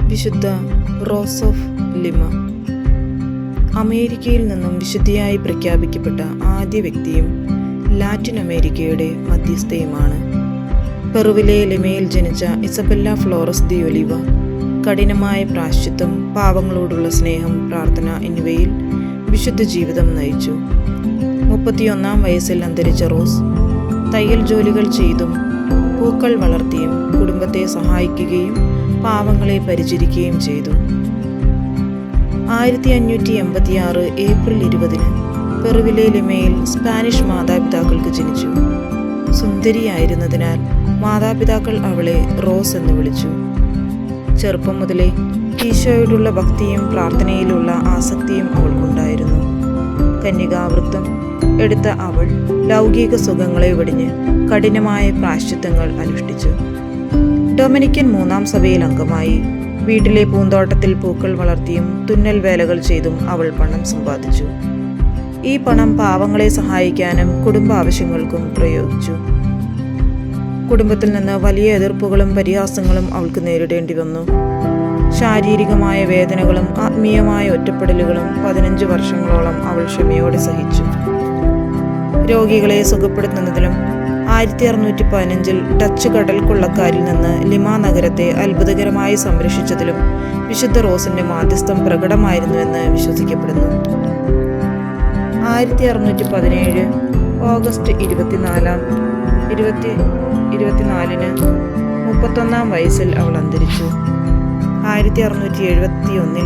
വിശുദ്ധ rose of ലിമ അമേരിക്കയിൽ നിന്നും വിശുദ്ധിയായി പ്രഖ്യാപിക്കപ്പെട്ട ആദ്യ വ്യക്തിയും ലാറ്റിൻ അമേരിക്കയുടെ മധ്യസ്ഥയുമാണ്. പെറുവിലെ ലിമയിൽ ജനിച്ച ഇസബെല്ല ഫ്ലോറസ് ദി ഒലിവ കഠിനമായ പ്രായശ്ചിത്തം, പാവങ്ങളോടുള്ള സ്നേഹം, പ്രാർത്ഥന എന്നിവയിൽ വിശുദ്ധ ജീവിതം നയിച്ചു. 31 വയസ്സിൽ അന്തരിച്ച റോസ് തയ്യൽ ജോലികൾ ചെയ്തും പൂക്കൾ വളർത്തിയും കുടുംബത്തെ സഹായിക്കുകയും പാവങ്ങളെ പരിചരിക്കുകയും ചെയ്തു. 1586 ഏപ്രിൽ 20 പെറുവിലെ ലിമയിൽ സ്പാനിഷ് മാതാപിതാക്കൾക്ക് ജനിച്ചു. സുന്ദരിയായിരുന്നതിനാൽ മാതാപിതാക്കൾ അവളെ റോസ് എന്ന് വിളിച്ചു. ചെറുപ്പം മുതലേ ഈശോയോടുള്ള ഭക്തിയും പ്രാർത്ഥനയിലുള്ള ആസക്തിയും അവൾക്കുണ്ടായിരുന്നു. കന്യകാവൃത്തം എടുത്ത അവൾ ലൗകിക സുഖങ്ങളെ വെടിഞ്ഞ് കഠിനമായ പ്രായശ്ചിത്തങ്ങൾ അനുഷ്ഠിച്ചു. ഡൊമിനിക്കൻ 3-ാം സഭയിൽ അംഗമായി വീട്ടിലെ പൂന്തോട്ടത്തിൽ പൂക്കൾ വളർത്തിയും തുന്നൽ വേലകൾ ചെയ്തും അവൾ പണം സമ്പാദിച്ചു. ഈ പണം പാവങ്ങളെ സഹായിക്കാനും കുടുംബ ആവശ്യങ്ങൾക്കും പ്രയോഗിച്ചു. കുടുംബത്തിൽ നിന്ന് വലിയ എതിർപ്പുകളും പരിഹാസങ്ങളും അവൾക്ക് നേരിടേണ്ടി വന്നു. ശാരീരികമായ വേദനകളും ആത്മീയമായ ഒറ്റപ്പെടലുകളും 15 വർഷങ്ങളോളം അവൾ ക്ഷമയോടെ സഹിച്ചു. രോഗികളെ സുഖപ്പെടുത്തുന്നതിലും 1615 ഡച്ച് കടൽ കൊള്ളക്കാരിൽ നിന്ന് ലിമ നഗരത്തെ അത്ഭുതകരമായി സംരക്ഷിച്ചതിലും വിശുദ്ധ റോസിന്റെ മാധ്യസ്ഥം പ്രകടമായിരുന്നുവെന്ന് വിശ്വസിക്കപ്പെടുന്നു. 1617 ഓഗസ്റ്റ് 24-ന് 31-ാം വയസ്സിൽ അവൾ അന്തരിച്ചു. 1671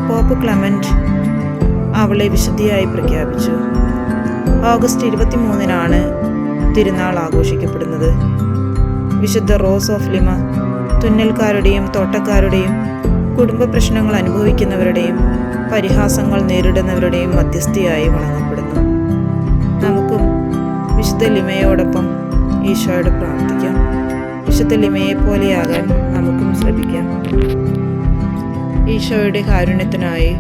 പോപ്പ് ക്ലെമന്റ് അവളെ വിശുദ്ധിയായി പ്രഖ്യാപിച്ചു. ഓഗസ്റ്റ് 23-നാണ് തിരുനാൾ ആഘോഷിക്കപ്പെടുന്നത്. വിശുദ്ധ റോസ് ഓഫ് ലിമ തുന്നൽക്കാരുടെയും തോട്ടക്കാരുടെയും കുടുംബ പ്രശ്നങ്ങൾ അനുഭവിക്കുന്നവരുടെയും പരിഹാസങ്ങൾ നേരിടുന്നവരുടെയും മധ്യസ്ഥയായി വണങ്ങപ്പെടുന്നു. നമുക്കും വിശുദ്ധ ലിമയോടൊപ്പം ഈശോയോട് പ്രാർത്ഥിക്കാം. വിശുദ്ധ ലിമയെ പോലെയാകാൻ നമുക്കും ശ്രമിക്കാം. ഈശോയുടെ കാരുണ്യത്തിനായി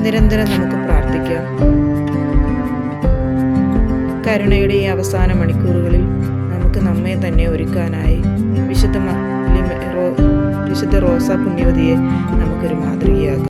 നിരന്തരം നമുക്ക് പ്രാർത്ഥിക്കാം. കരുണയുടെ ഈ അവസാന മണിക്കൂറുകളിൽ നമുക്ക് നമ്മെ തന്നെ ഒരുക്കാനായി വിശുദ്ധ റോസ പുണ്യവതിയെ നമുക്കൊരു മാതൃകയാക്കാം.